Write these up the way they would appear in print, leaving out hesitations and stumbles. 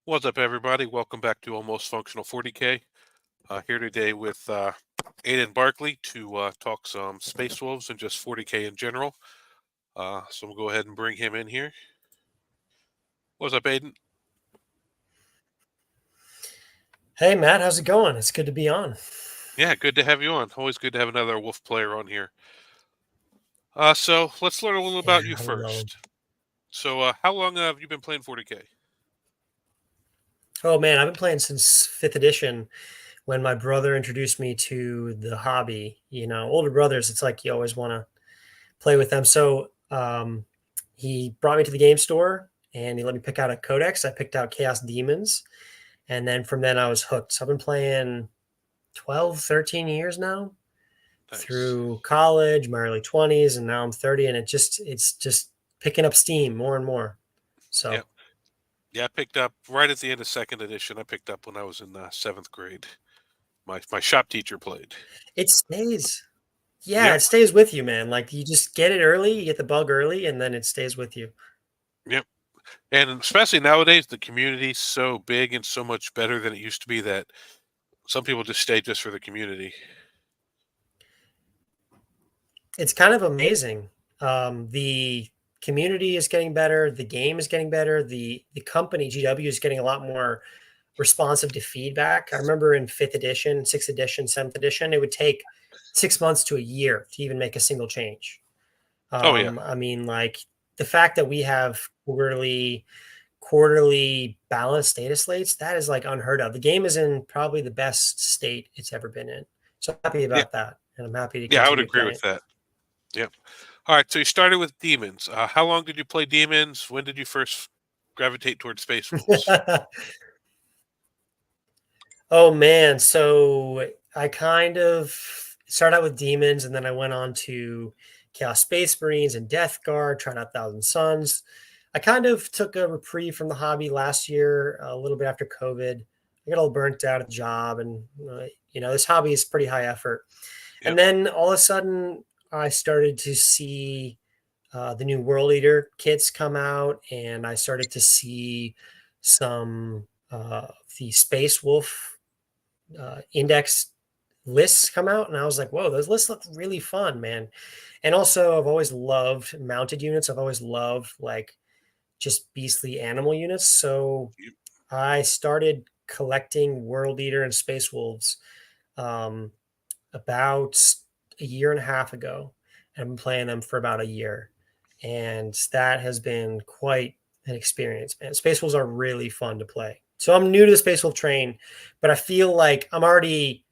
What's up, everybody? Welcome back to Almost Functional 40K. Here today with Aiden Barkley to talk some Space Wolves and just 40K in general. So we'll go ahead and bring him in here. What's up, Aiden? Hey Matt, how's it going? It's good to be on. Yeah, good to have you on. Always good to have another Wolf player on here. So let's learn a little Yeah, about you I love 'em. first. So how long have you been playing 40K? Oh man, I've been playing since fifth edition when my brother introduced me to the hobby. Older brothers, it's like you always want to play with them. So he brought me to the game store and he let me pick out a codex. I picked out Chaos Demons. And then from then I was hooked. So I've been playing 12, 13 years now Nice. through college, my early 20s, and now I'm 30 and it's just picking up steam more and more. Yeah, So yeah. I picked up right at the end of second edition. I picked up when I was in seventh grade. My shop teacher played. it stays. Yeah, Yep. it stays with you, man. Like you just get it early, you get the bug early, and then it stays with you. Yep. And especially nowadays, the community's so big and so much better than it used to be that some people just stay just for the community. It's kind of amazing. The community is getting better, the game is getting better, the company GW is getting a lot more responsive to feedback. I remember in fifth edition, sixth edition, seventh edition, it would take 6 months to a year to even make a single change. Oh yeah, I mean, like the fact that we have quarterly balanced data slates, that is like unheard of. The game is in probably the best state it's ever been in. So I'm happy yeah, about that. And I'm happy to yeah. I would continue agree playing. with that. Yep. All right. So you started with demons. How long did you play demons? When did you first gravitate towards space wolves? Oh man. So I kind of started out with demons and then I went on to Chaos Space Marines and Death Guard, tried out Thousand Suns. I kind of took a reprieve from the hobby last year, a little bit after COVID. I got all burnt out at the job, and this hobby is pretty high effort. And Yep. then all of a sudden, I started to see the new World Eater kits come out, and I started to see some the Space Wolf index lists come out, and I was like, "Whoa, those lists look really fun, man!" And also, I've always loved mounted units. I've always loved like just beastly animal units. So Yep. I started collecting World Eater and Space Wolves um, about a year and a half ago. I've been playing them for about a year, and that has been quite an experience, man. Space Wolves are really fun to play. So I'm new to the Space Wolf train, but I feel like I'm already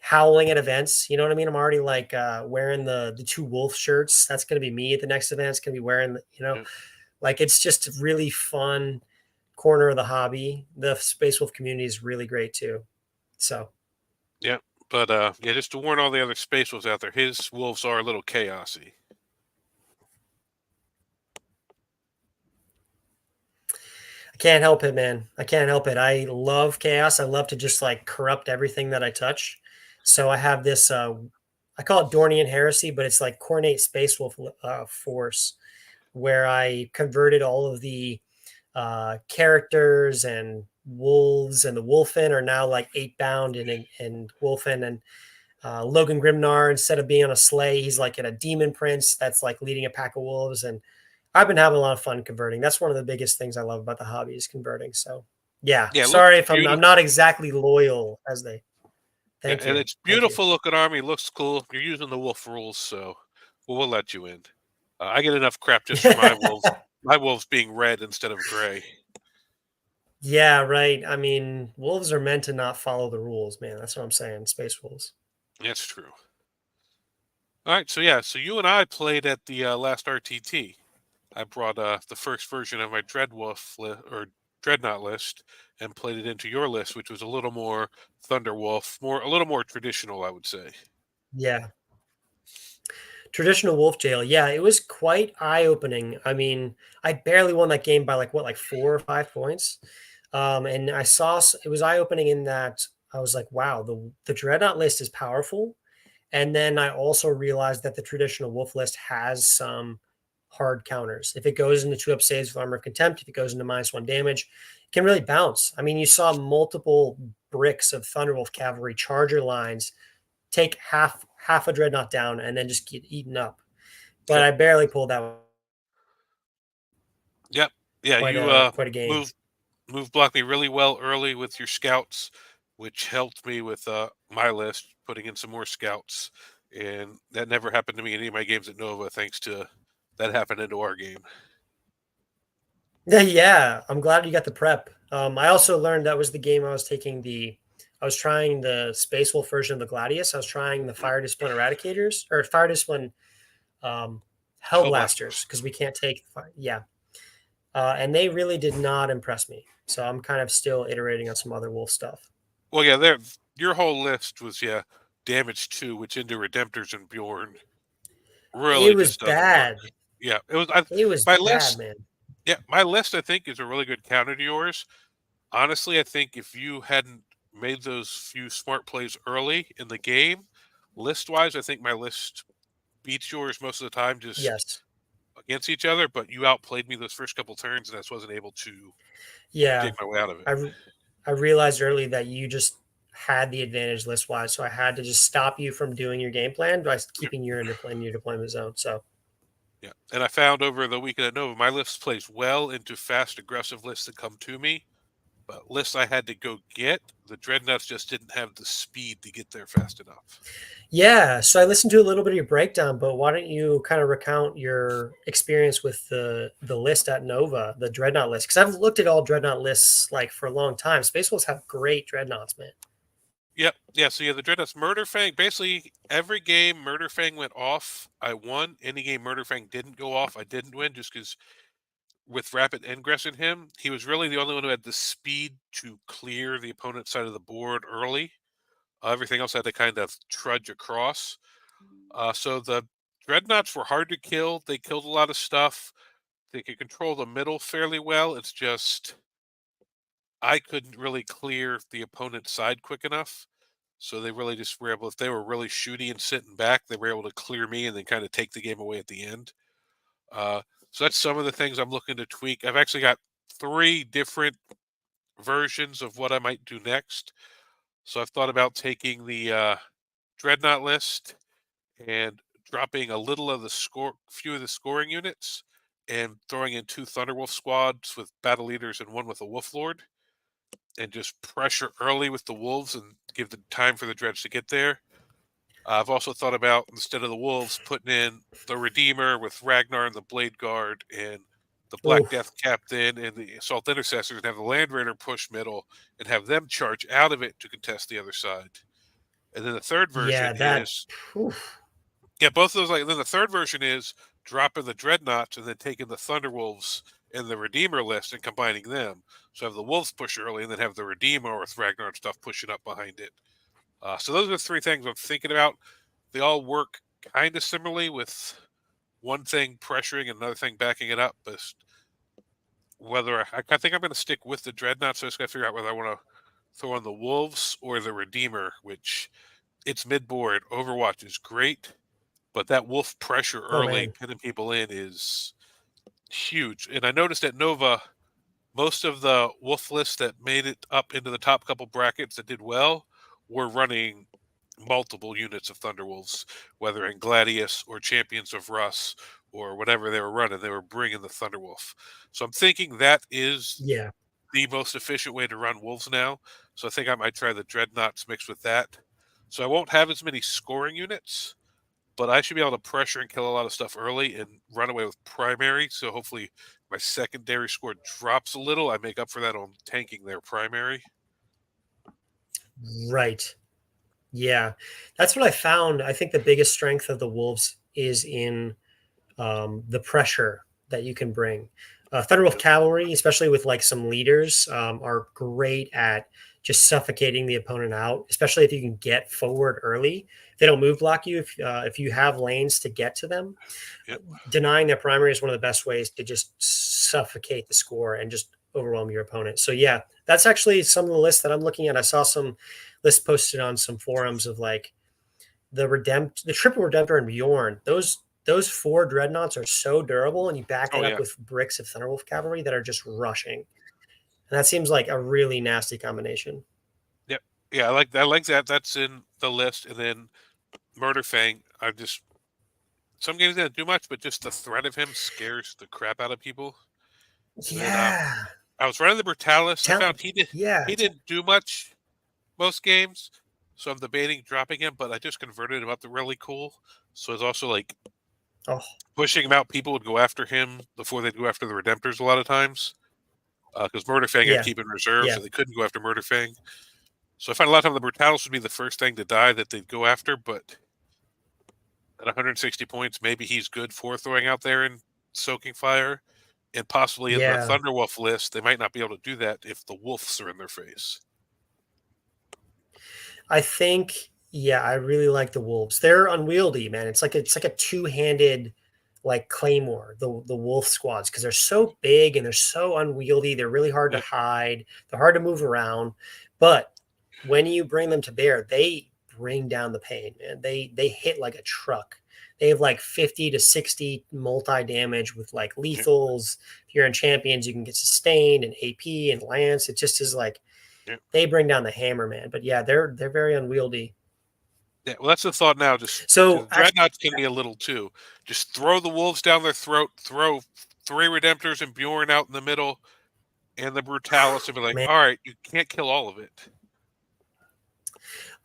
howling at events. You know what I mean? I'm already like wearing the two wolf shirts. That's gonna be me at the next event. It's gonna be wearing Yep. like it's just a really fun corner of the hobby. The Space Wolf community is really great too. So Yep. But yeah, just to warn all the other space wolves out there, his wolves are a little chaosy. I can't help it, man. I can't help it. I love chaos. I love to just like corrupt everything that I touch. So I have this I call it Dornian heresy, but it's like coordinate space wolf force where I converted all of the characters and wolves, and the wolfen are now like eight bound and wolfen, and Logan Grimnar, instead of being on a sleigh, he's like in a demon prince that's like leading a pack of wolves. And I've been having a lot of fun converting. That's one of the biggest things I love about the hobby is converting. So yeah, Yeah, it looks sorry if I'm beautiful. not exactly loyal as they. Yeah, Thank and you. it's Thank you. beautiful looking army. Looks cool. You're using the wolf rules, so we'll let you in. I get enough crap just for my wolves. My wolves being red instead of gray. Yeah, right. I mean, wolves are meant to not follow the rules, man. That's what I'm saying. Space wolves. That's true. All right, so yeah, so you and I played at the last RTT. I brought the first version of my or Dreadnought list and played it into your list, which was a little more Thunderwolf, a little more traditional, I would say. Yeah. Traditional wolf jail. Yeah, it was quite eye opening. I mean, I barely won that game by like what, like 4 or 5 points. And I saw it was eye opening in that I was like, wow, the dreadnought list is powerful. And then I also realized that the traditional wolf list has some hard counters. If it goes into 2-up saves with Armor of Contempt, if it goes into -1 damage, it can really bounce. I mean, you saw multiple bricks of Thunderwolf Cavalry charger lines take half a dreadnought down and then just get eaten up. But Yep. I barely pulled that Yep. Yeah, quite you a quite a game. move blocked me really well early with your scouts, which helped me with my list, putting in some more scouts. And that never happened to me in any of my games at Nova, thanks to that happened into our game. Yeah, I'm glad you got the prep. I also learned that was the game I was trying the Space Wolf version of the Gladius. I was trying the Fire Discipline Eradicators or Fire Discipline Hellblasters. Hellblasters because we can't take, yeah. And they really did not impress me. So I'm kind of still iterating on some other Wolf stuff. Well, yeah, there. Your whole list was damage 2, which into Redemptors and Bjorn really It was just doesn't work. bad. Yeah, it was It was my bad, list. man. Yeah, my list I think is a really good counter to yours. Honestly, I think if you hadn't made those few smart plays early in the game, list wise, I think my list beats yours most of the time, just Yes. against each other. But you outplayed me those first couple turns, and I just wasn't able to dig Yeah. my way out of it. I I realized early that you just had the advantage list wise, so I had to just stop you from doing your game plan by keeping you in your deployment zone. So Yeah, and I found over the weekend at Nova, my list plays well into fast, aggressive lists that come to me. But lists I had to go get, the Dreadnoughts just didn't have the speed to get there fast enough. yeah, so I listened to a little bit of your breakdown, but why don't you kind of recount your experience with the list at Nova, the Dreadnought list? Because I've looked at all Dreadnought lists like for a long time. Space Wolves have great Dreadnoughts, man. Yep. Yeah. So yeah, the Dreadnoughts Murderfang. Basically, every game Murderfang went off, I won. Any game Murderfang didn't go off, I didn't win, just because with rapid ingress in him, he was really the only one who had the speed to clear the opponent's side of the board early. Everything else had to kind of trudge across. So the Dreadnoughts were hard to kill. They killed a lot of stuff. They could control the middle fairly well. It's just I couldn't really clear the opponent's side quick enough. So they really just were able, if they were really shooty and sitting back, they were able to clear me and then kind of take the game away at the end. Uh, so that's some of the things I'm looking to tweak. I've actually got 3 different versions of what I might do next. So I've thought about taking the Dreadnought list and dropping a little of the few of the scoring units, and throwing in 2 Thunderwolf squads with battle leaders and 1 with a Wolf Lord, and just pressure early with the Wolves and give the time for the Dreads to get there. I've also thought about, instead of the Wolves, putting in the Redeemer with Ragnar and the Blade Guard and the Black Oof. Death Captain and the Assault Intercessors, and have the Land Raider push middle and have them charge out of it to contest the other side. And then the third version Yeah, that. is, Oof. yeah, both of those. Like, then the third version is dropping the Dreadnoughts and then taking the Thunderwolves and the Redeemer list and combining them. So have the Wolves push early and then have the Redeemer with Ragnar and stuff pushing up behind it. So those are the 3 things I'm thinking about. They all work kind of similarly, with one thing pressuring and another thing backing it up. But whether I think I'm going to stick with the Dreadnought, so I just got to figure out whether I want to throw on the Wolves or the Redeemer, which it's mid-board. Overwatch is great, but that Wolf pressure Oh early, man. pinning people in, is huge. And I noticed at Nova, most of the Wolf lists that made it up into the top couple brackets that did well were running multiple units of Thunderwolves, whether in Gladius or Champions of Russ or whatever they were running. They were bringing the Thunderwolf. So I'm thinking that is Yeah. the most efficient way to run Wolves now. So I think I might try the Dreadnoughts mixed with that. So I won't have as many scoring units, but I should be able to pressure and kill a lot of stuff early and run away with primary. So hopefully my secondary score drops a little. I make up for that on tanking their primary. Right. Yeah. That's what I found. I think the biggest strength of the Wolves is in the pressure that you can bring. Thunderwolf Yep. Cavalry, especially with like some leaders, are great at just suffocating the opponent out, especially if you can get forward early. They don't move block you if you have lanes to get to them. Yep. Denying their primary is one of the best ways to just suffocate the score and just overwhelm your opponent. So yeah, that's actually some of the lists that I'm looking at. I saw some lists posted on some forums of like the triple redemptor and Bjorn. those 4 dreadnoughts are so durable, and you back Oh that up yeah, with bricks of Thunderwolf cavalry that are just rushing. And that seems like a really nasty combination. yeah, yeah. I like that. That's in the list, and then Murder Fang. I just some games didn't do much, but just the threat of him scares the crap out of people. And then Yeah. I was running the Brutalis. I Tell found yeah. he didn't do much most games, so I'm debating dropping him. But I just converted him up to really cool. So it's also like Oh, pushing him out. People would go after him before they'd go after the Redemptors a lot of times because Murder Fang I'd yeah. keep in reserve, Yeah. so they couldn't go after Murder Fang. So I find a lot of time the Brutalis would be the first thing to die that they'd go after, but at 160 points, maybe he's good for throwing out there and soaking fire. And possibly in the Yeah. Thunderwolf list, they might not be able to do that if the wolves are in their face. I think, yeah, I really like the wolves. They're unwieldy, man. It's like a two-handed like claymore, the wolf squads, because they're so big and they're so unwieldy. They're really hard to Yep, hide. They're hard to move around. But when you bring them to bear, they bring down the pain, man. They hit like a truck. They have like 50 to 60 multi damage with like yep, lethals. If you're in champions, you can get sustained and AP and lance. It just is like yep. they bring down the hammer, man. But yeah, they're very unwieldy. Yeah, well, that's the thought now. Just So because actually, dreadnoughts can be a little too. Just throw the wolves down their throat. Throw three Redemptors and Bjorn out in the middle, and the Brutalis, and be like, man, "All right, you can't kill all of it."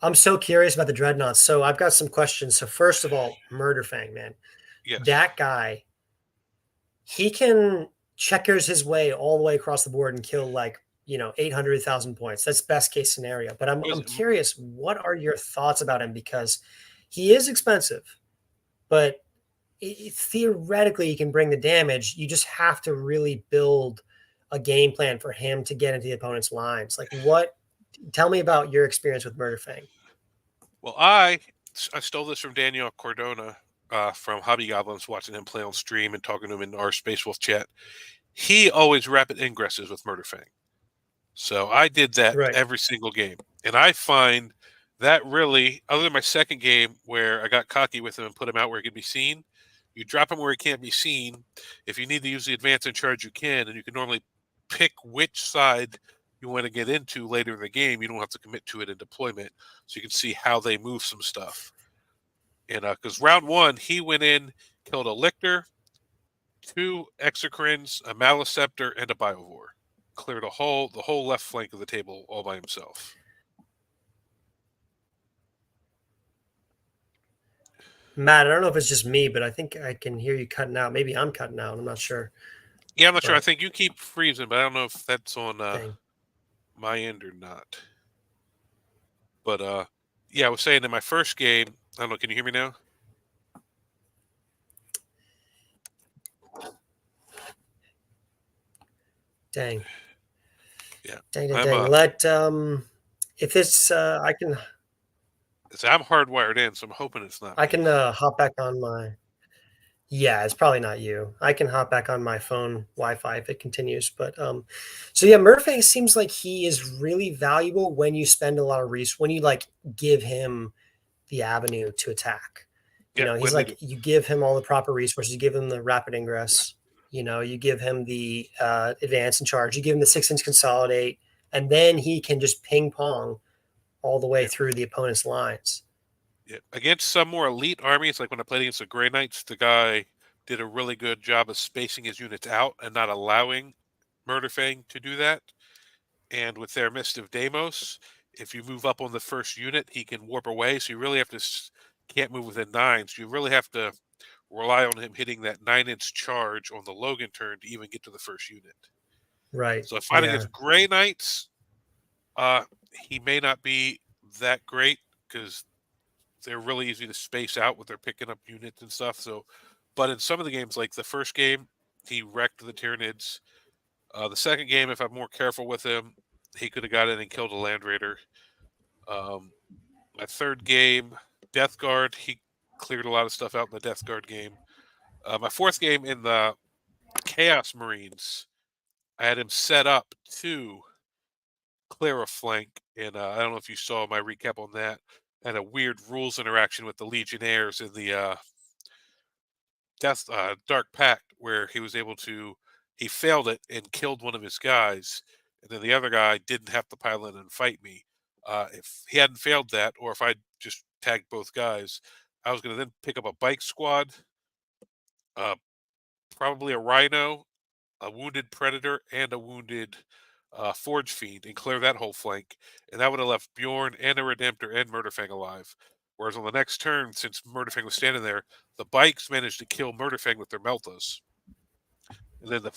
I'm so curious about the dreadnoughts. So I've got some questions. So first of all, Murderfang, man, Yes. that guy, he can checkers his way all the way across the board and kill like 800,000 points. That's best case scenario. But I'm Was I'm it, curious, what are your thoughts about him? Because he is expensive, but theoretically he can bring the damage. You just have to really build a game plan for him to get into the opponent's lines. Like what? Tell me about your experience with Murderfang. well, I stole this from Daniel Cordona from Hobby Goblins, watching him play on stream and talking to him in our Space Wolf chat. He always rapid ingresses with Murderfang. So I did that Right. every single game. And I find that really, other than my second game where I got cocky with him and put him out where he could be seen, you drop him where he can't be seen. If you need to use the advance in charge, you can. And you can normally pick which side you want to get into later in the game. You don't have to commit to it in deployment. So you can see how they move some stuff. And because round one, he went in, killed a Lictor, two Exocrines, a Maliceptor, and a Biovore. Cleared the whole left flank of the table all by himself. Matt, I don't know if it's just me, but I think I can hear you cutting out. Maybe I'm cutting out. I'm not sure. Yeah, I'm not sure. I But think you keep freezing, but I don't know if that's on dang. my end or not. But yeah, I was saying in my first game, I don't know. Can you hear me now? Dang. Yeah, Dang, dang, I'm dang. If it's I'm hardwired in, so I'm hoping it's not I me. can hop back on my yeah, it's probably not you. I can hop back on my phone Wi-Fi if it continues. But so yeah, Murphy seems like he is really valuable when you spend a lot of when you like give him the avenue to attack. Yeah, He's when they like do. you give him all the proper resources, you give him the rapid ingress, you give him the advance and charge, you give him the 6-inch consolidate, and then he can just ping pong all the way Yeah, through the opponent's lines. yeah. Against some more elite armies, like when I played against the Grey Knights, the guy did a really good job of spacing his units out and not allowing Murderfang to do that. And with their Mist of Deimos, if you move up on the first unit, he can warp away. So you really have to can't move within 9. So you really have to rely on him hitting that 9-inch charge on the Logan turn to even get to the first unit. Right. So fighting Yeah. against Grey Knights, uh, he may not be that great because they're really easy to space out with their picking up units and stuff. So, but in some of the games, like the first game, he wrecked the Tyranids. The second game, if I'm more careful with him, he could have got in and killed a Land Raider. Um, my third game, Death Guard, he cleared a lot of stuff out in the Death Guard game. My fourth game in the Chaos Marines, I had him set up to clear a flank, and I don't know if you saw my recap on that. I had a weird rules interaction with the Legionnaires in the Dark Pact, where he failed it and killed one of his guys, and then the other guy didn't have to pile in and fight me. If he hadn't failed that, or if I just tagged both guys, I was going to then pick up a bike squad, uh, probably a rhino, a wounded predator, and a wounded forge fiend, and clear that whole flank, and that would have left Bjorn and a redemptor and Murderfang alive. Whereas on the next turn, since Murderfang was standing there, the bikes managed to kill Murderfang with their meltas. And then Wow.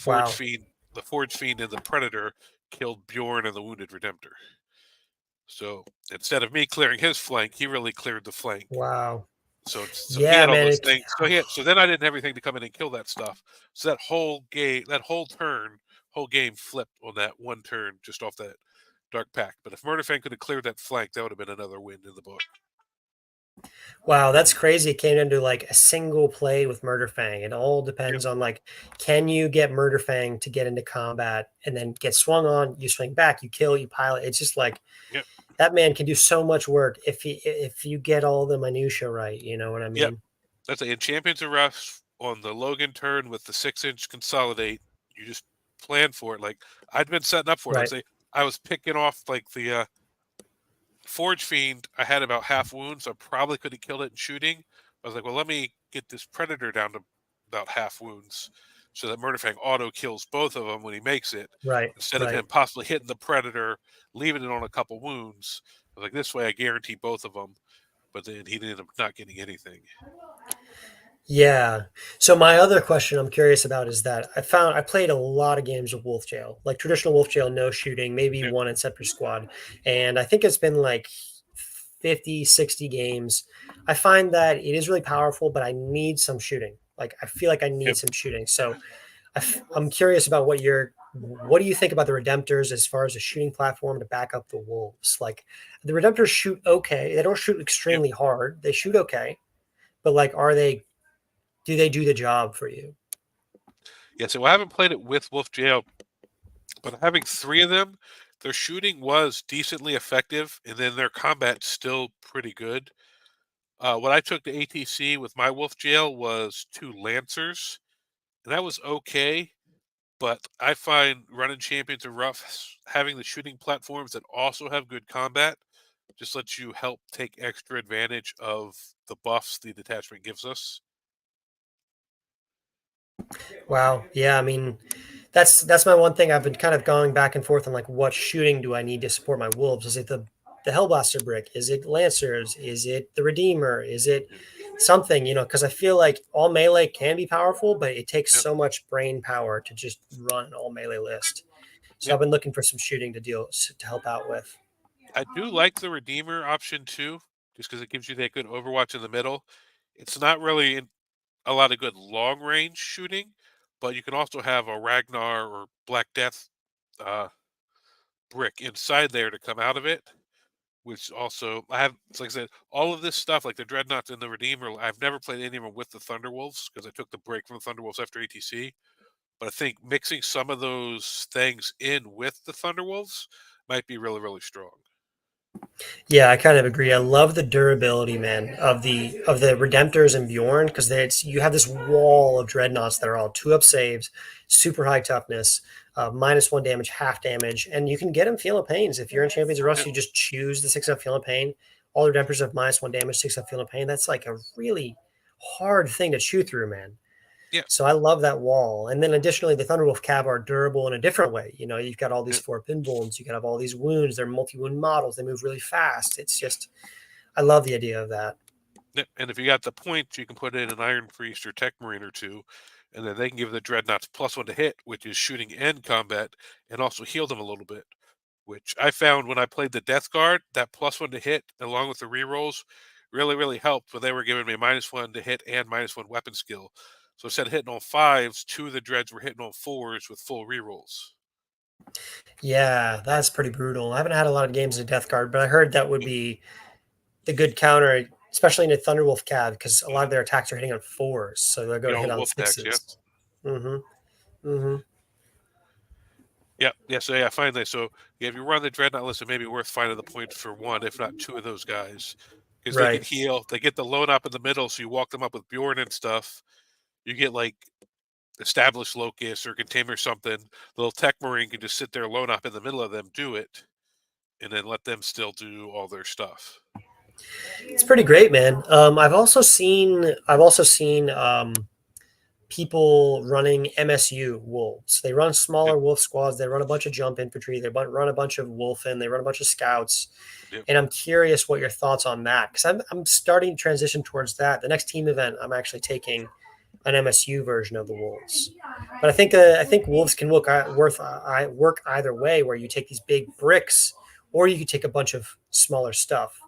the Forge Fiend and the Predator killed Bjorn and the Wounded Redemptor. So instead of me clearing his flank, he really cleared the flank. Wow. So he Yeah, had all man. those things. So then I didn't have anything to come in and kill that stuff. So that whole turn, whole game flipped on that one turn just off that Dark Pact. But if Murderfang could have cleared that flank, that would have been another win in the book. Wow, that's crazy. It came into like a single play with Murderfang. It all Yep. depends on like, can you get Murderfang to get into combat and then get swung on? You swing back, you kill, you pilot. It's just like Yep. that man can do so much work if you get all the minutia right. You know what I Yep. mean? That's it. In Champions of Refs on the Logan turn with the 6-inch consolidate, you just plan for it. Like I'd been setting up for it. Right, I was picking off like the Forge Fiend. I had about half wounds, so I probably could have killed it in shooting. I was like, well, let me get this Predator down to about half wounds, so that Murderfang auto kills both of them when he makes it, right, instead of right. him possibly hitting the Predator, leaving it on a couple wounds. I was like, this way I guarantee both of them. But then he ended up not getting anything. Yeah. So my other question I'm curious about is that I played a lot of games of Wolf Jail, like traditional Wolf Jail, no shooting, maybe Yep. one in Scepter Squad. And I think it's been like 50, 60 games. I find that it is really powerful, but I need some shooting. Like I feel like I need Yep. some shooting. So I'm curious about what do you think about the Redemptors as far as a shooting platform to back up the Wolves? Like the Redemptors shoot okay. They don't shoot Yep. extremely hard. They shoot okay. But like do they do the job for you? Yeah, so I haven't played it with Wolf Jail, but having three of them, their shooting was decently effective, and then their combat's still pretty good. What I took to ATC with my Wolf Jail was two Lancers, and that was okay. But I find running Champions of Rough, having the shooting platforms that also have good combat, just lets you help take extra advantage of the buffs the detachment gives us. Wow. Yeah, I mean, that's my one thing. I've been kind of going back and forth on like what shooting do I need to support my wolves? Is it the Hellblaster brick? Is it Lancers? Is it the Redeemer? Is it Yep. something, because I feel like all melee can be powerful, but it takes Yep. so much brain power to just run an all melee list. So Yep. I've been looking for some shooting to help out with. I do like the Redeemer option too, just because it gives you that good Overwatch in the middle. It's not really a lot of good long range shooting, but you can also have a Ragnar or Black Death uh, brick inside there to come out of it. Which also I have, like I said, all of this stuff like the Dreadnoughts and the Redeemer. I've never played any of them with the Thunderwolves because I took the break from the Thunderwolves after ATC. But I think mixing some of those things in with the Thunderwolves might be really, really strong. Yeah, I kind of agree. I love the durability, man, of the Redemptors and Bjorn because it's you have this wall of dreadnoughts that are all 2-up saves, super high toughness, -1 damage, half damage, and you can get them Feel of Pains. If you're in Champions of Rust, Yep. you just choose the 6-up Feel of Pain. All the Redemptors have -1 damage, 6-up Feel of Pain. That's like a really hard thing to chew through, man. Yep. So I love that wall. And then additionally, the Thunderwolf Cab are durable in a different way. You've got all these Yep. 4 pin wounds, you can have all these wounds. They're multi-wound models. They move really fast. It's just, I love the idea of that. Yep. And if you got the points, you can put in an Iron Priest or Tech Marine or two, and then they can give the Dreadnoughts +1 to hit, which is shooting and combat, and also heal them a little bit. Which I found when I played the Death Guard, that +1 to hit along with the rerolls really, really helped when they were giving me -1 to hit and -1 weapon skill. So instead of hitting on fives, two of the dreads were hitting on fours with full rerolls. Yeah, that's pretty brutal. I haven't had a lot of games of Death Guard, but I heard that would Yep. be the good counter, especially in a Thunderwolf Cab, because a lot of Mm-hmm. their attacks are hitting on fours. So they're going Yeah, to all hit the on wolf packs, yeah. sixes. Mm hmm. Mm hmm. Yeah, yeah. So yeah, finally, so yeah, if you run the dreadnought list, it may be worth finding the points for one, if not two of those guys, because they can Right. heal. They get the load up in the middle, so you walk them up with Bjorn and stuff. You get like established locus or container or something, the little tech marine can just sit there alone up in the middle of them, do it, and then let them still do all their stuff. It's pretty great, man. I've also seen people running MSU wolves. They run Yep, smaller wolf squads. They run a bunch of jump infantry. They run a bunch of wolfen. They run a bunch of scouts. yep. And I'm curious what your thoughts on that, because I'm starting to transition towards that. The next team event, I'm actually taking an MSU version of the wolves. But I think wolves can work either way, where you take these big bricks, or you could take a bunch of smaller stuff.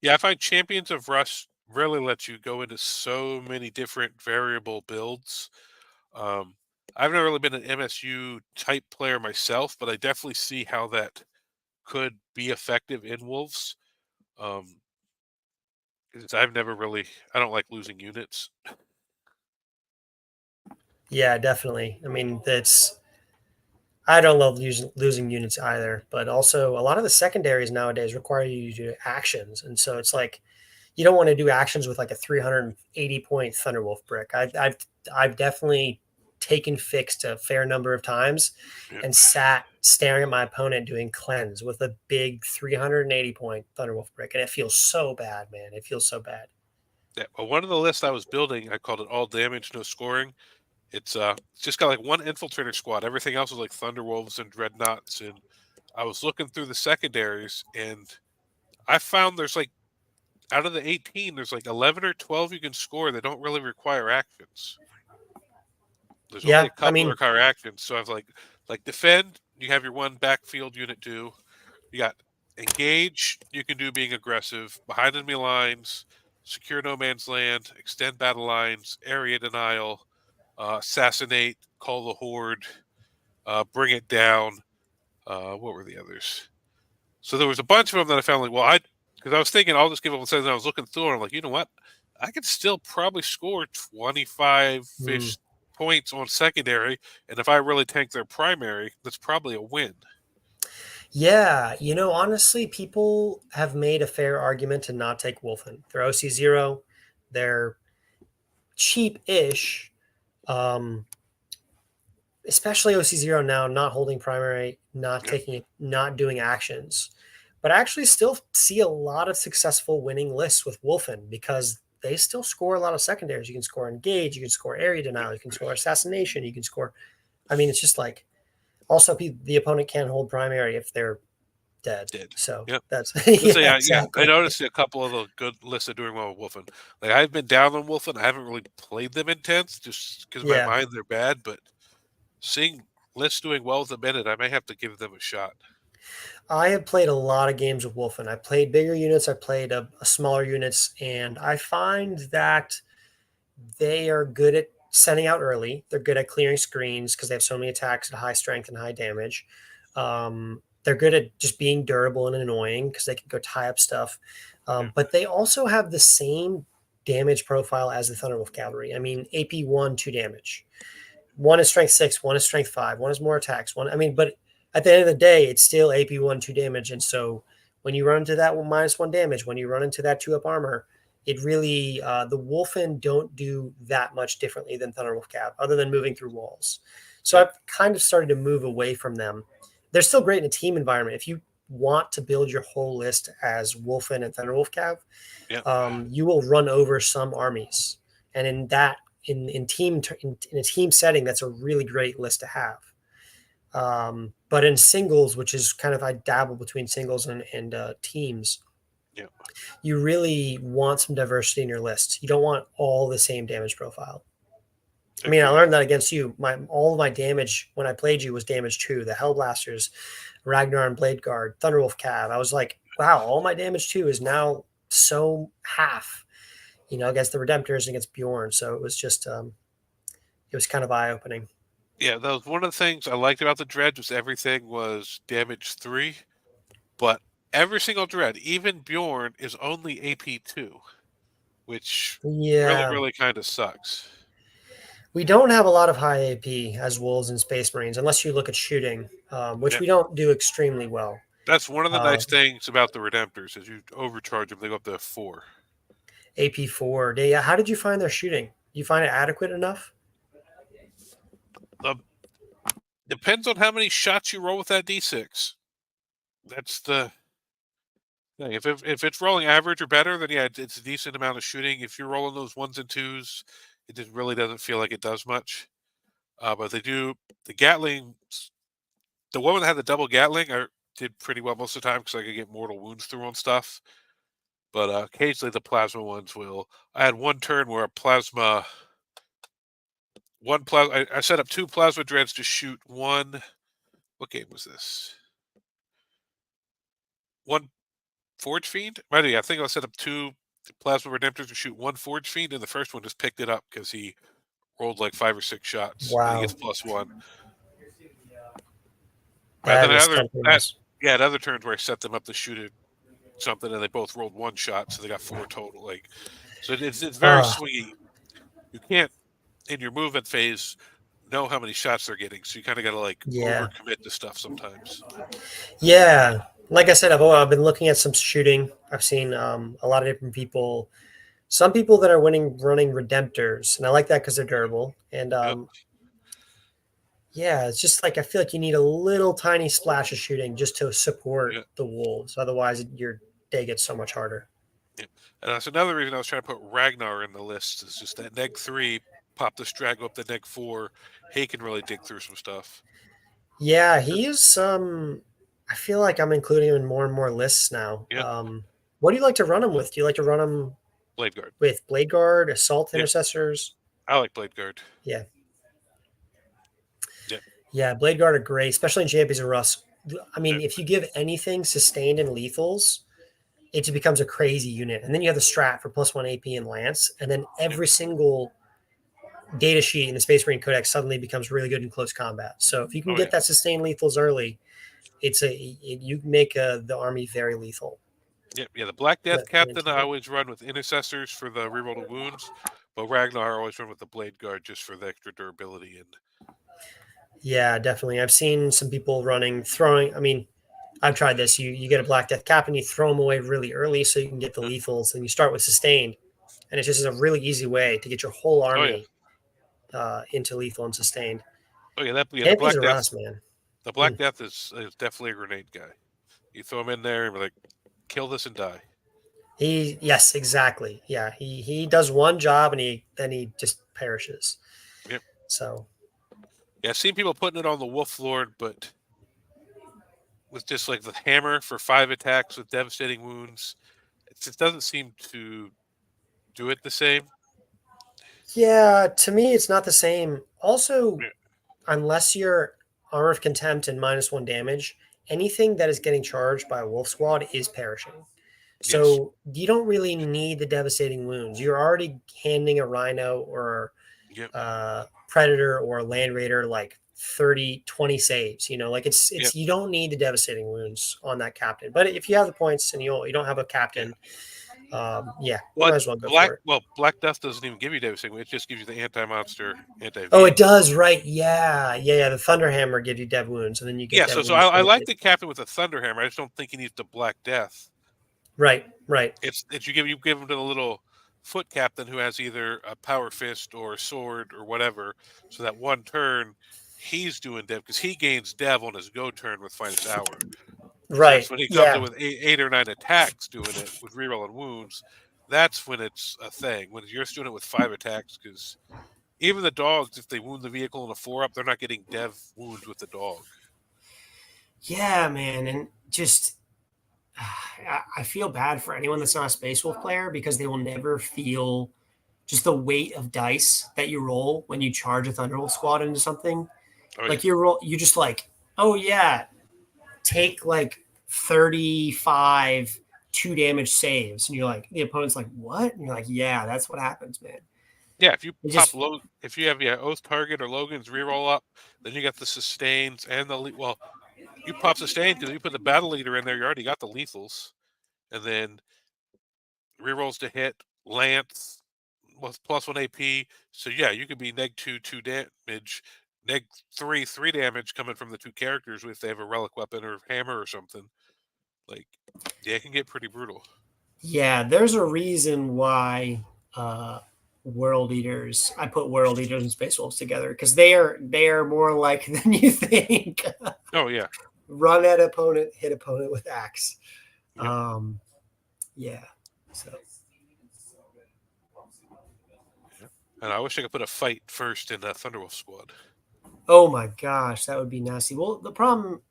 Yeah, I find Champions of Rust really lets you go into so many different variable builds. Um, I've never really been an MSU type player myself, but I definitely see how that could be effective in Wolves. Um, 'Cause I've never really, I don't like losing units. Yeah, definitely. I mean, that's I don't love losing units either, but also a lot of the secondaries nowadays require you to do actions, and so it's like you don't want to do actions with like a 380 point Thunderwolf brick. I've definitely taken fixed a fair number of times Yeah, and sat staring at my opponent doing cleanse with a big 380 point Thunderwolf brick, and it feels so bad, man. It feels so bad. yeah. Well, one of the lists I was building, I called it all damage, no scoring. It's just got like one infiltrator squad. Everything else was like Thunderwolves and Dreadnoughts, and I was looking through the secondaries, and I found there's like out of the 18, there's like 11 or 12 you can score that don't really require actions. There's only Yeah, a I couple that mean, require actions. So I've like defend, you have your one backfield unit do. You got engage, you can do being aggressive, behind enemy lines, secure no man's land, extend battle lines, area denial, assassinate, call the horde, bring it down. What were the others? So there was a bunch of them that I found like, well, because I was thinking I'll just give up and I was looking through and I'm like, you know what? I could still probably score 25 hmm. fish points on secondary, and if I really tank their primary, that's probably a win. Yeah, honestly, people have made a fair argument to not take Wolfen. They're OC0, they're cheap-ish, um, especially OC0 now, not holding primary, not Yep, taking it, not doing actions. But I actually still see a lot of successful winning lists with Wolfen because they still score a lot of secondaries. You can score engage, you can score area yep, denial, you can score assassination, you can score. I mean, it's just like also the opponent can't hold primary if they're dead. did. So Yep. that's Let's say, yeah, yeah, I exactly. noticed a couple of the good lists are doing well with Wolfen. Like I've been down on Wolfen. I haven't really played them intense just because in my Yeah. mind they're bad. But seeing lists doing well with the minute, I may have to give them a shot. I have played a lot of games with Wolfen. I played bigger units, I played a smaller units, and I find that they are good at sending out early. They're good at clearing screens because they have so many attacks at high strength and high damage. They're good at just being durable and annoying because they can go tie up stuff. Yeah, But they also have the same damage profile as the Thunderwolf Cavalry. I mean, AP 1, 2 damage. One is strength 6, one is strength 5, one is more attacks. One, I mean, but at the end of the day, it's still AP 1, 2 damage. And so when you run into that -1 damage, when you run into that 2 up armor, it really the Wolfen don't do that much differently than Thunderwolf Cav, other than moving through walls. So yep, I've kind of started to move away from them. They're still great in a team environment. If you want to build your whole list as Wolfen and Thunderwolf Cav, yep, you will run over some armies, and in a team setting, that's a really great list to have. But in singles, which is kind of I dabble between singles and teams, yep. you really want some diversity in your list. You don't want all the same damage profile. I mean, I Agreed. learned that against you. My all of my damage when I played you was damage 2. The Hellblasters, Ragnar and Blade Guard, Thunderwolf Cav. I was like, wow, all my damage 2 is now so half. Against the Redemptors and against Bjorn. So it was kind of eye opening. Yeah, that was one of the things I liked about the Dread was everything was damage 3, but every single Dread, even Bjorn, is only AP 2, which really, Yeah, really kind of sucks. we don't have a lot of high AP as Wolves and Space Marines, unless you look at shooting, which Yeah, we don't do extremely well. that's one of the Um, nice things about the Redemptors is you overcharge them, they go up to 4. AP4. How did you find their shooting? You find it adequate enough? Um, Depends on how many shots you roll with that d6. That's the thing. If it's rolling average or better, then yeah, it's a decent amount of shooting. If you're rolling those ones and twos, it just really doesn't feel like it does much. But they do the Gatling. The one that had the double Gatling, I did pretty well most of the time because I could get mortal wounds through on stuff. But occasionally the plasma ones will. I had one turn where I set up 2 plasma dreads to shoot one. What game was this? One Forge Fiend? I think I set up 2 plasma redemptors to shoot one Forge Fiend, and the first one just picked it up because he rolled like 5 or 6 shots, and he Wow, gets +1. But that then is something else. at other turns where I set them up to shoot it something, and they both rolled 1 shot, so they got 4 total. Like, so it's very Uh, swingy. You can't in your movement phase know how many shots they're getting, so you kind of got to like yeah, overcommit to stuff sometimes. yeah. Like I said, I've been looking at some shooting. I've seen a lot of different people. Some people that are running redemptors, and I like that because they're durable. And Yep. yeah, it's just like I feel like you need a little tiny splash of shooting just to support Yeah. the wolves. Otherwise, your day gets so much harder. Yeah. And that's another reason I was trying to put Ragnar in the list. Is just that neg 3 pop the strag up to neg 4. He can really dig through some stuff. Yeah, he's I feel like I'm including him in more and more lists now. Yep. What do you like to run him with? Do you like to run him Blade guard. with Blade Guard, Assault Yep. Intercessors? I like blade guard. Yeah. Yep. Yeah, Blade Guard are great, especially in Champions of Rust. I mean, Yep. if you give anything sustained and lethals, it just becomes a crazy unit. And then you have the strat for +1 AP and Lance, and then Yep. every single data sheet in the Space Marine Codex suddenly becomes really good in close combat. So if you can Oh get yeah. that sustained lethals early, you make the army very lethal. Yep. Yeah. The Black Death Put Captain into I it. always run with intercessors for the reroll of wounds, but Ragnar I always run with the blade guard just for the extra durability and. Yeah, definitely. I've seen some people throwing. I mean, I've tried this. You get a Black Death Cap and you throw them away really early so you can get the lethals, and you start with sustained, and it's just a really easy way to get your whole Oh yeah. army into lethal and sustained. Oh yeah. The Champions Black of Death. Rust, man. The Black Mm. Death is definitely a grenade guy. You throw him in there and be like, kill this and die. Yes, exactly. Yeah, he does one job and he just perishes. Yep. So Yeah, I've seen people putting it on the Wolf Lord, but with just like the hammer for 5 attacks with devastating wounds, it just doesn't seem to do it the same. yeah, to me it's not the same. Also, Yeah. unless you're Armor of Contempt and -1 damage, anything that is getting charged by a Wolf Squad is perishing. Yes. So you don't really need the devastating wounds. You're already handing a Rhino or Yep. Predator or Land Raider like 30, 20 saves. Like Yep. it's you don't need the devastating wounds on that captain. But if you have the points and you don't have a Yeah. captain, yeah, you Well, might as well go for it. Black Death doesn't even give you devastating. It just gives you the anti-monster, Oh, it anti-vehicle. does, right? Yeah, yeah, yeah. The Thunderhammer gives you dev wounds, and then you get Yeah, dev so wounds I when like it. the captain with a Thunderhammer. I just don't think he needs the Black Death. Right, right. It's you give him to the little foot captain who has either a power fist or a sword or whatever. So that one turn, he's doing dev because he gains dev on his go turn with finest hour. So that's Right. when he comes in Yeah. with 8 or 9 attacks doing it with rerolling wounds. That's when it's a thing. When you're just doing it with 5 attacks, because even the dogs, if they wound the vehicle in a 4-up, they're not getting dev wounds with the dog. Yeah, man. And just, I feel bad for anyone that's not a Space Wolf player because they will never feel just the weight of dice that you roll when you charge a Thunderbolt squad into something. Oh yeah, Like you just like, oh yeah, take like 35 2 damage saves. And you're like, the opponent's like, what? And you're like, yeah, that's what happens, man. yeah. If you It pop just low, if you have Oath Target or Logan's reroll up, then you got the sustains and well, you pop sustain because you put the battle leader in there. You already got the lethals, and then rerolls to hit lance with +1 AP. So yeah, you could be neg 2 damage, neg 3 3 damage coming from the 2 characters if they have a relic weapon or hammer or something. Like, yeah, it can get pretty brutal. Yeah, there's a reason why uh, World Eaters. I put World Eaters and Space Wolves together because they are more like than you think. Oh yeah. Run at opponent, hit opponent with axe. Yep. Um, yeah. So Yep. And I wish I could put a fight first in the Thunderwolf squad. oh my gosh, that would be nasty. Well, the problem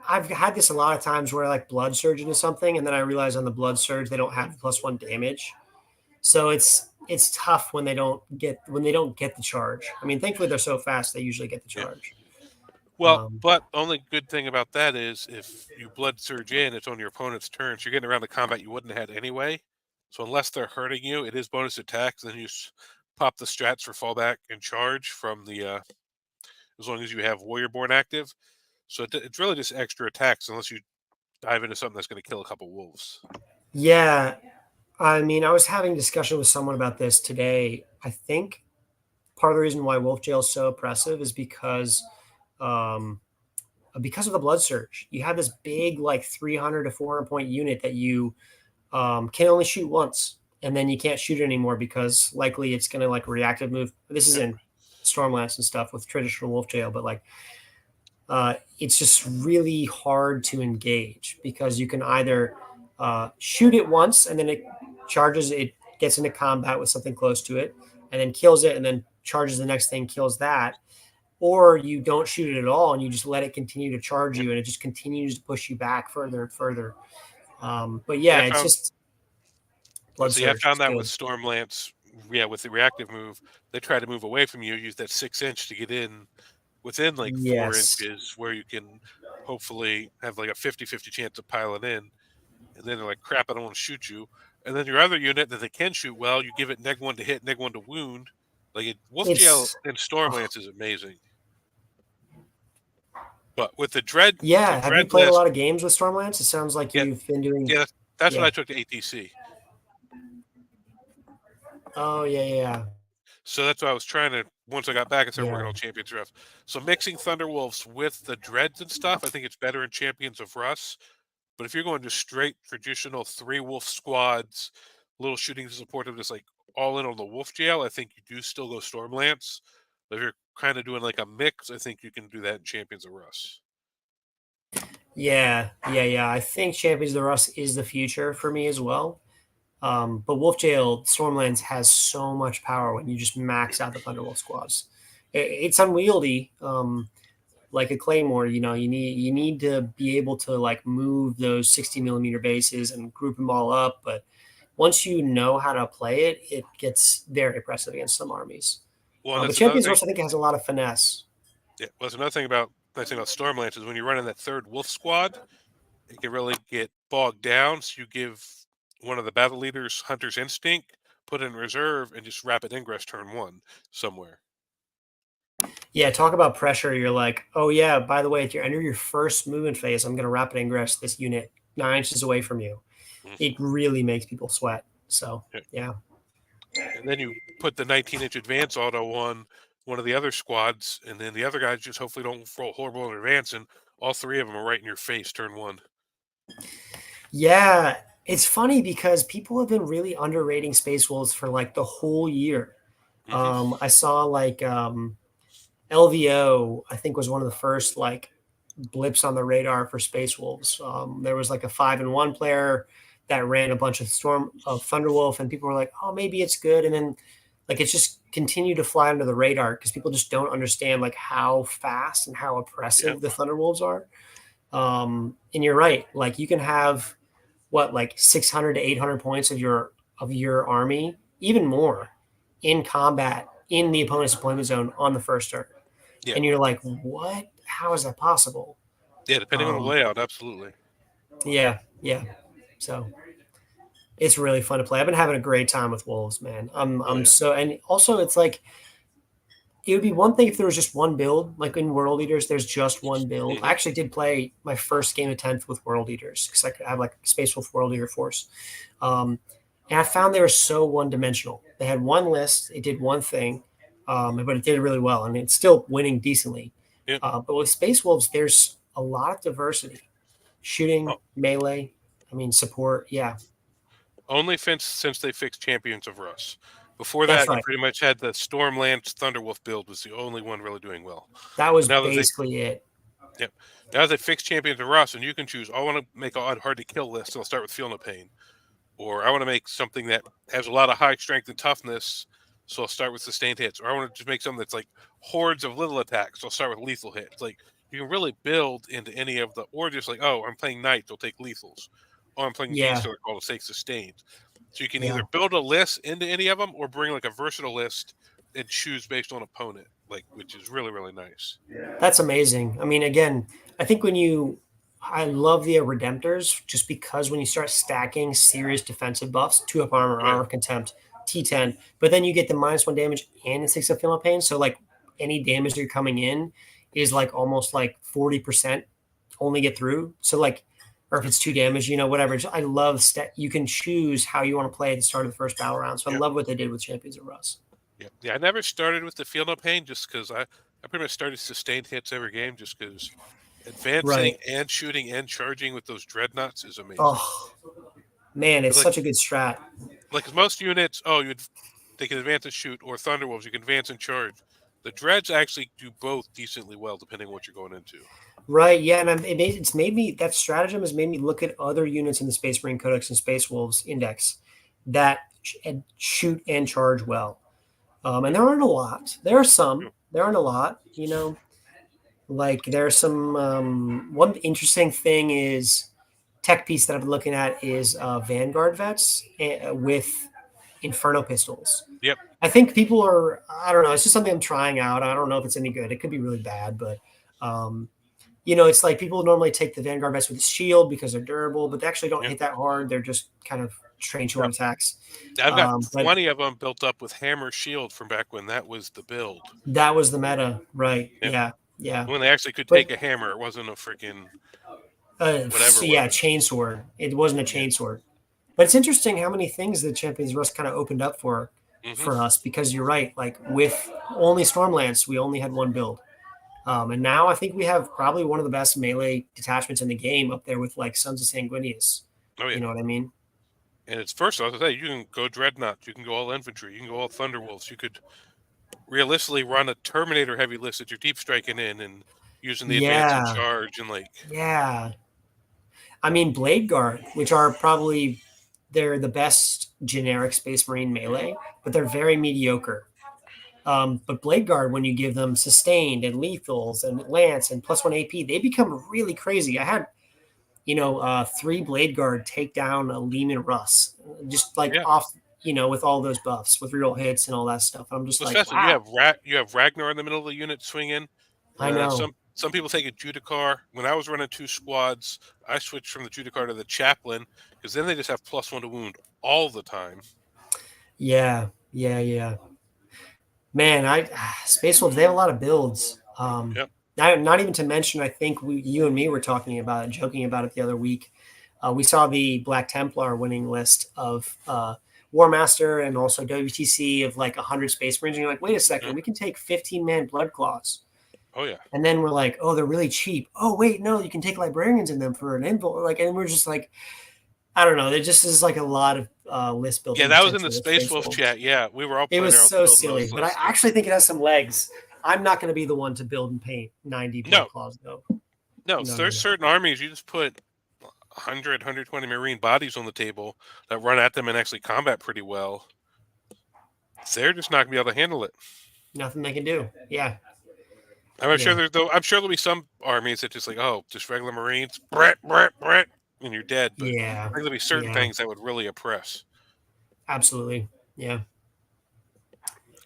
I've had this a lot of times where I like blood surge into something, and then I realize on the blood surge they don't have +1 damage. So it's tough when they don't get the charge. I mean, thankfully they're so fast they usually get the Yeah. charge. Well, Um, but the only good thing about that is if you blood surge in, it's on your opponent's turn, so you're getting around the combat you wouldn't have had anyway. So unless they're hurting you, it is bonus attacks. Then you pop the strats for fallback and charge from the as long as you have Warriorborn active. So it's really just extra attacks unless you dive into something that's going to kill a couple wolves. yeah, I mean, I was having a discussion with someone about this today. I think part of the reason why Wolf Jail is so oppressive is um, because of the blood surge. You have this big like 300 to 400 point unit that you can only shoot once, and then you can't shoot it anymore because likely it's going to like reactive move. This is Yep. in Stormlance and stuff with traditional Wolf Jail, but like it's just really hard to engage because you can either shoot it once and then it charges, it gets into combat with something close to it, and then kills it, and then charges the next thing, kills that, or you don't shoot it at all and you just let it continue to charge Yep. you, and it just continues to push you back further and further. But Yeah, yeah, I it's found. just blood See, I surge. found It's that with good. Stormlance. Yeah, with the reactive move, they try to move away from you. Use that 6 inch to get in within like four Yes. inches, where you can hopefully have like a 50-50 chance of piling in. And then they're like, "Crap, I don't want to shoot you." And then your other unit that they can shoot well, you give it -1 to hit, -1 to wound. Wolf Jail It's and oh, Stormlance is amazing. But with the yeah. Have you dread played a list, lot of games with Stormlance? It sounds like yeah, you've been doing. yeah, that's what Yeah. I took to ATC. Oh yeah, yeah, So that's why I was trying to. Once I got back and started working yeah. on Champions of Russ. So mixing Thunderwolves with the dreads and stuff, I think it's better in Champions of Russ. But if you're going just straight traditional 3 wolf squads, little shooting to support them, just like all in on the wolf jail, I think you do still go Stormlance. But if you're kind of doing like a mix, I think you can do that in Champions of Russ. Yeah, yeah, yeah. I think Champions of the Rust is the future for me as well. But Wolf Jail Stormlands has so much power when you just max out the Thunderwolf squads. It's unwieldy, like a claymore. You need to be able to like move those 60 millimeter bases and group them all up. But once you know how to play it, it gets very oppressive against some armies. Well, and But that's another Champions of thing. Rust, I think, has a lot of finesse. Yeah, well, that's another thing about nice thing about Stormlance is when you're running that third wolf squad, it can really get bogged down. So you give one of the battle leaders Hunter's Instinct, put in reserve, and just rapid ingress turn 1 somewhere. Yeah, talk about pressure. You're like, oh yeah, by the way, if you're under your first movement phase, I'm going to rapid ingress this unit 9 inches away from you. Mhm. It really makes people sweat. So Yeah. yeah, And then you put the 19-inch advance auto on one of the other squads, and then the other guys just hopefully don't roll horrible in advance, and all 3 of them are right in your face turn 1. yeah. It's funny because people have been really underrating Space Wolves for like the whole year. Hmm. I saw like LVO, I think was one of the first like blips on the radar for Space Wolves. There was like a 5-1 player that ran a bunch of Thunderwolf, and people were like, "Oh, maybe it's good," and then like it's just continued to fly under the radar because people just don't understand like how fast and how Yep. oppressive the Thunderwolves are. And you're right, like you can have what like 600 to 800 points of your army, even more, in combat in the opponent's deployment zone on the first turn, Yeah. and you're like, what? How is that possible? Yeah. Depending on the Um, layout, absolutely. yeah, yeah. So it's really fun to play. I've been having a great time with Wolves, man. I'm Oh I'm yeah. so, and also it's like it would be one thing if there was just one build, like in World Eaters, there's just one build. I Hmm. actually did play my first game of 10th with World Eaters because I could have like Space Wolf World Eater Force. Um, and I found they were so one dimensional. They had one list, it did one thing, but it did really well. And it's still winning decently. Yep. But with Space Wolves, there's a lot of diversity, shooting, Oh, melee, I mean, support. Yeah. Only since they fixed Champions of Russ. Before That's that, you right. pretty much had the Stormlance Thunderwolf build was the only one really doing well. That was Now that they basically it. Yep. Now that they fixed Champions of Russ, and you can choose, I want to make a hard to kill list, so I'll start with Feel No Pain. Or I want to make something that has a lot of high strength and toughness, so I'll start with sustained hits. Or I want to just make something that's like hordes of little attacks, so I'll start with lethal hits. Like you can really build into any of the, or just like, oh, I'm playing Knights, I'll take lethals. Oh, I'm playing Yeah, Genestealer, I'll take sustained. So you can yeah. either build a list into any of them, or bring like a versatile list and choose based on opponent, like which is really really nice. That's amazing. I mean, again, I think I love the Redemptors just because when you start stacking serious defensive buffs, 2 up armor, Oh yeah, armor of contempt, T10, but then you get the -1 damage and the 6 up feel no pain. So like any damage you're coming in is like almost like 40% only get through. So like, or if yep, it's 2 damage, whatever. I love you can choose how you want to play at the start of the first battle round. So I yep. love what they did with Champions of Russ. Yeah, yeah. I never started with the Feel No Pain just because I pretty much started sustained hits every game just because advancing Right. and shooting and charging with those dreadnoughts is amazing. Oh man, it's Because such a good strat. like 'cause most units, oh, they can advance and shoot, or Thunderwolves, you can advance and charge. The dreads actually do both decently well depending on what you're going into. Right. Yeah. And it's made me, that stratagem has made me look at other units in the Space Marine Codex and Space Wolves Index that shoot and charge well. And there aren't a lot. There are some. Yeah, There aren't a lot. Like there's some. One interesting thing is tech piece that I've been looking at is Vanguard vets with Inferno pistols. yep, I think people are. I don't know. It's just something I'm trying out. I don't know if it's any good. It could be really bad, but um, it's like people normally take the Vanguard vest with a shield because they're durable, but they actually don't yep. hit that hard. They're just kind of train short attacks. I've got But 20 of them built up with Hammer Shield from back when that was the build. that was the meta, right? Yep. Yeah, yeah. When they actually could But take a hammer, it wasn't a freaking whatever so yeah, weapon. chainsword. It wasn't a Yeah. chainsword. But it's interesting how many things the Champions Rust kind of opened up Hmm. for us because you're right. Like with only Stormlance, we only had one build. And now I think we have probably one of the best melee detachments in the game up there with like Sons of Sanguinius. Oh yeah. You know what I mean? And it's first, I was gonna say, you can go Dreadnought, you can go all infantry, you can go all Thunderwolves. You could realistically run a Terminator heavy list that you're deep striking in and using the advance and Yeah, charge and like, yeah. I mean, Blade Guard, which are probably they're the best generic Space Marine melee, but they're very mediocre. But Blade Guard, when you give them sustained and lethals and lance and +1 AP, they become really crazy. I had 3 Blade Guard take down a Lehman Russ, just like yeah. off, with all those buffs with real hits and all that stuff. And I'm just Well, like, especially wow, you have Ragnar in the middle of the unit swinging. I know. Some people take a Judicar. When I was running 2 squads, I switched from the Judicar to the Chaplain because then they just have +1 to wound all the time. Yeah, yeah, yeah. Man, Space Wolves, they have a lot of builds. Yep. Not even to mention, I think you and me were talking about it, joking about it the other week. We saw the Black Templar winning list of War Master and also WTC of like 100 Space Marines. And you're like, wait a second, Yep. we can take 15-man Blood Claws. Oh yeah. And then we're like, oh, they're really cheap. Oh, wait, no, you can take Librarians in them for an invul. Like, and we're just like, I don't know. There just is like a lot of list Yeah, building that was in the potential with Space Space Wolf Wolves. chat. Yeah, we were all It playing was around so building silly, those but I lists. actually think it has some legs. I'm not going to be the one to build and paint 90 blood No, claws, though. no, No, no, there's no. certain armies you just put 100, 120 Marine bodies on the table that run at them and actually combat pretty well. They're just not gonna be able to handle it. Nothing they can do. Yeah. I'm sure Yeah. I'm sure there'll be some armies that just like, oh, just regular Marines, Brett, Brett, Brett, and you're dead. But Yeah. I think there'll be certain Yeah. things that would really oppress. Absolutely. Yeah.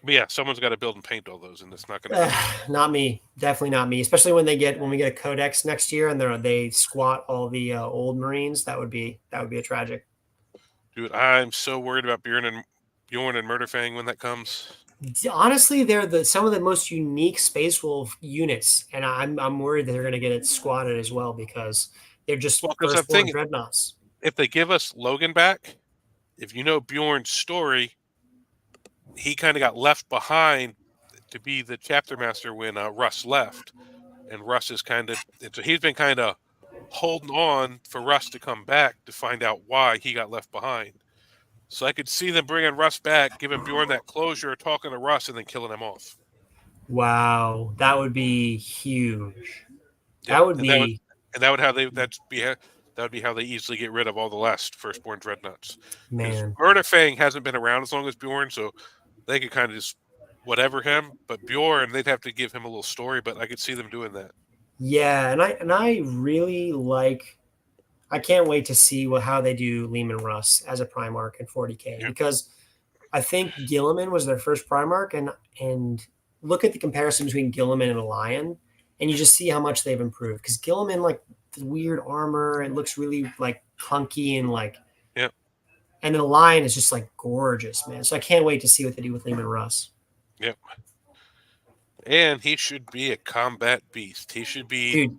But yeah, someone's got to build and paint all those, and it's not going to be me. Not me. Definitely not me. Especially when we get a codex next year and they squat all the old Marines. That would be a tragic. Dude, I'm so worried about Bjorn and Murderfang when that comes. Honestly, they're some of the most unique Space Wolf units, and I'm worried that they're going to get it squatted as well because they're just Well, because I'm firstborn thinking dreadnoughts. if they give us Logan back, if you know Bjorn's story, he kind of got left behind to be the chapter master when Russ left, and Russ is so he's been kind of holding on for Russ to come back to find out why he got left behind. So I could see them bringing Russ back, giving Bjorn that closure, talking to Russ, and then killing him off. Wow, that would be huge. Yep, That would and that would be that would be how they easily get rid of all the last firstborn dreadnoughts. Because man. Murderfang hasn't been around as long as Bjorn, so they could kind of just whatever him. But Bjorn, they'd have to give him a little story. But I could see them doing that. Yeah, and I really like. I can't wait to see how they do Lehman Russ as a Primarch in 40K Yep, because I think Gilliman was their first Primarch, and look at the comparison between Gilliman and a Lion, and you just see how much they've improved. Because Gilliman, like the weird armor, it looks really like clunky and like, yep, and then the Lion is just like gorgeous, man. So I can't wait to see what they do with Lehman Russ, yep. And he should be a combat beast. He should be dude.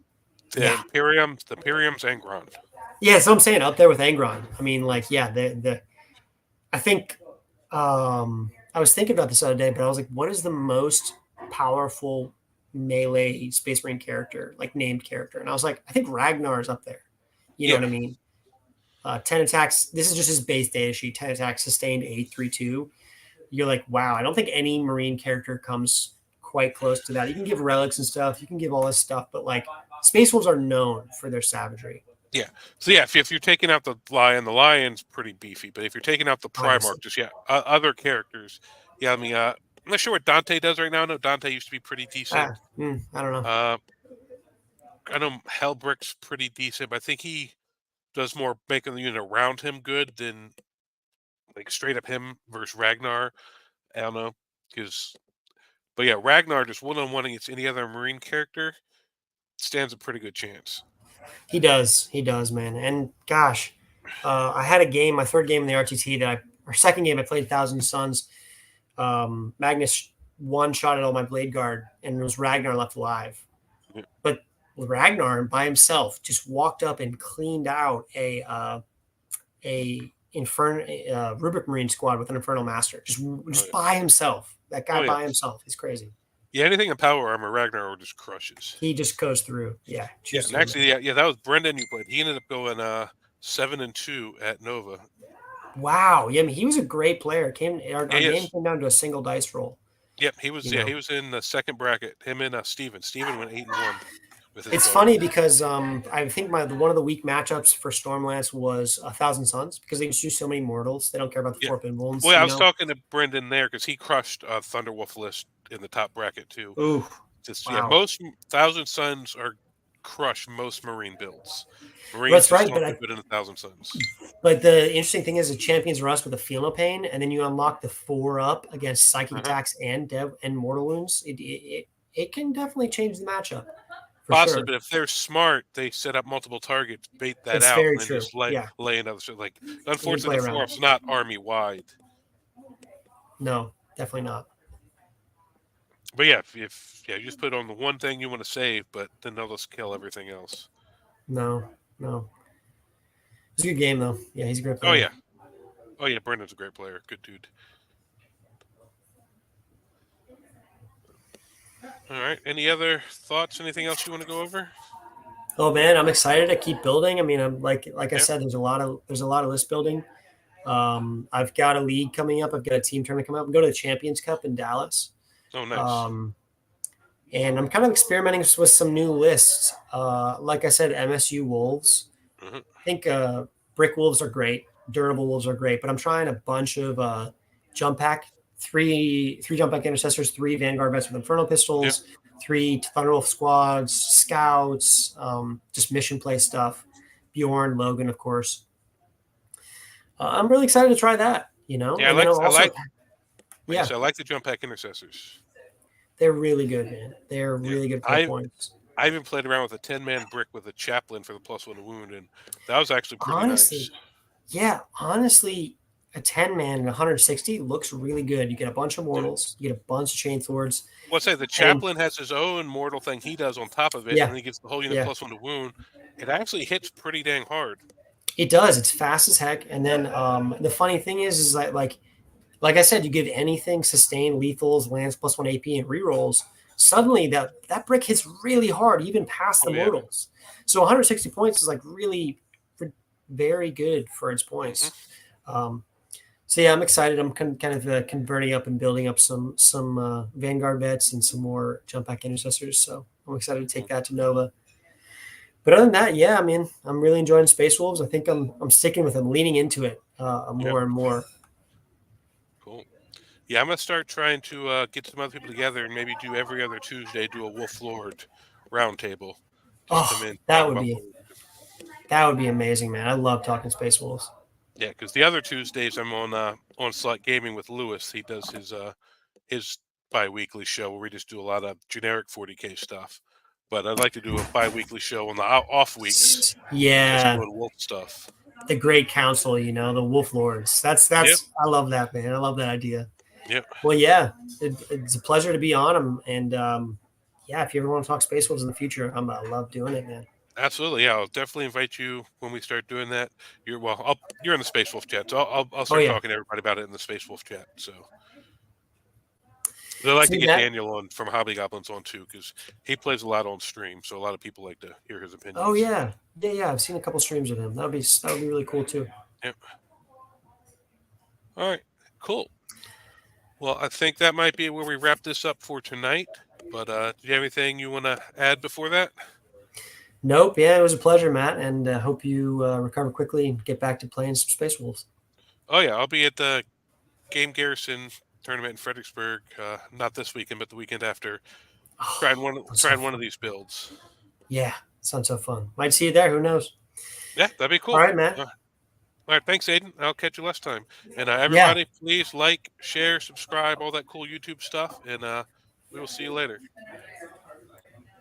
Yeah, The Imperium's Angron. yeah. So I'm saying up there with Angron. I mean, like, yeah, the I think I was thinking about this the other day, but I was like, what is the most powerful melee Space Marine character, like named character? And I was like, I think Ragnar is up there. You know Yeah, what I mean? 10 attacks. This is just his base data sheet. 10 attacks, sustained 832. You're like, wow, I don't think any Marine character comes quite close to that. You can give relics and stuff. You can give all this stuff, but like Space Wolves are known for their savagery. yeah. So yeah, if you're taking out the Lion's pretty beefy. But if you're taking out the Obviously. Primarch, just other characters. Yeah, I mean, I'm not sure what Dante does right now. No, Dante used to be pretty decent. I don't know. Uh, I know Hellbrick's pretty decent, but I think he does more making the unit around him good than like straight up him versus Ragnar. I don't know, but yeah, Ragnar just one-on-one against any other Marine character stands a pretty good chance. He does, man. And gosh, I had a game, my third game in the RTT or second game I played Thousand Suns. Magnus one shot at all my Blade Guard, and it was Ragnar left alive. Yeah. But Ragnar by himself just walked up and cleaned out a Rubric Marine squad with an Infernal Master, just Oh, yeah. by himself. That Oh guy yeah. by himself is crazy. Yeah, anything in power armor, Ragnar just crushes. He just goes through. Yeah, Yeah, chews and through. actually, yeah, that was Brendan you played. He ended up going 7-2 at Nova. Wow. Yeah, I mean, he was a great player. Our Yeah, he game is. came down to a single dice roll. Yep, he was. You Yeah, know, he was in the second bracket. Him and Steven. Steven went 8-1 with his it's daughter. funny because I think one of the weak matchups for Stormlance was a Thousand Suns because they just do so many mortals. They don't care about the Yeah. four pin wounds. Well, I You was know. talking to Brendan there because he crushed Thunderwolf list in the top bracket too. Ooh, Just yeah, wow. most Thousand Suns are crush most Marine builds. Marines That's just right, don't do good in the Thousand Suns. but the interesting thing is, the champions rust with a Feel Pain, and then you unlock the 4-up against psychic attacks and dev and mortal wounds. It can definitely change the matchup for Possibly, sure. but if they're smart, they set up multiple targets, bait that It's out, very and then true. just Yeah, lay another shit. Like, you can play unfortunately, the around. four-up's not army wide. No, definitely not. But yeah, if you just put on the one thing you want to save, but then they'll just kill everything else. No, no. It's a good game though. Yeah, he's a great Oh player. yeah, oh yeah. Brendan's a great player, good dude. All right. Any other thoughts? Anything else you want to go over? Oh man, I'm excited to keep building. I mean, I'm like I Yeah. said, there's a lot of list building. I've got a league coming up. I've got a team tournament coming up. I'm going to the Champions Cup in Dallas. Oh, nice. And I'm kind of experimenting with some new lists. Like I said, MSU Wolves. Mm-hmm. I think Brick Wolves are great. Durable Wolves are great. But I'm trying a bunch of jump pack, three jump pack intercessors, 3 Vanguard vets with Infernal Pistols, 3 Thunderwolf squads, scouts, just mission play stuff. Bjorn, Logan, of course. I'm really excited to try that. Yeah, And then also, I like the jump pack intercessors. they're really good, man. They're really good play points. I even played around with a 10-man brick with a chaplain for the +1 wound, and that was actually pretty nice. Yeah, honestly, a 10-man and 160 looks really good. You get a bunch of mortals, you get a bunch of chain swords. Let's say the chaplain has his own mortal thing he does on top of it, and he gives the whole unit +1 to wound. It actually hits pretty dang hard. It does. It's fast as heck. And then the funny thing is that like I said, you give anything sustained lethals, lands +1 AP, and rerolls. Suddenly, that brick hits really hard, even past the mortals. So 160 points is like really very good for its points. So yeah, I'm excited. I'm kind of converting up and building up some Vanguard vets and some more jump back intercessors. So I'm excited to take Cool. that to Nova. But other than that, yeah, I mean, I'm really enjoying Space Wolves. I think I'm sticking with them, leaning into it Yep. more and more. Cool. Yeah, I'm gonna start trying to get some other people together and maybe do every other Tuesday do a Wolf Lord roundtable. Just come Oh, in, that talk would about be Lord. that would be amazing, man. I love talking Space Wolves. Yeah, because the other Tuesdays I'm on Select Gaming with Lewis. He does his bi-weekly show where we just do a lot of generic 40K stuff. But I'd like to do a bi-weekly show on the off weeks, just Yeah, doing Wolf stuff. the Great Council, the Wolf Lords. Yep. I love that, man. I love that idea. Yep. Well, yeah, it's a pleasure to be on them, and yeah, if you ever want to talk Space Wolves in the future, I love doing it, man. Absolutely. Yeah, I'll definitely invite you when we start doing that. You're in the Space Wolf chat, so I'll Oh start yeah, talking to everybody about it in the Space Wolf chat. So I like to see get that? Daniel on from Hobby Goblins on too because he plays a lot on stream, so a lot of people like to hear his Oh opinions. yeah, yeah. I've seen a couple streams of him. That would be really cool too. Yep. All right. Cool. Well, I think that might be where we wrap this up for tonight. But do you have anything you want to add before that? Nope. Yeah, it was a pleasure, Matt, and hope you recover quickly and get back to playing some Space Wolves. Oh yeah, I'll be at the Game Garrison tournament in Fredericksburg. Not this weekend, but the weekend after. Oh, that's so Trying one of fun. these builds. Yeah, sounds so fun. Might see you there. Who knows? Yeah, that'd be All cool. right, Matt. All right, thanks, Aiden. I'll catch you last time. And Yeah. everybody, please like, share, subscribe, all that cool YouTube stuff, and we will see you later.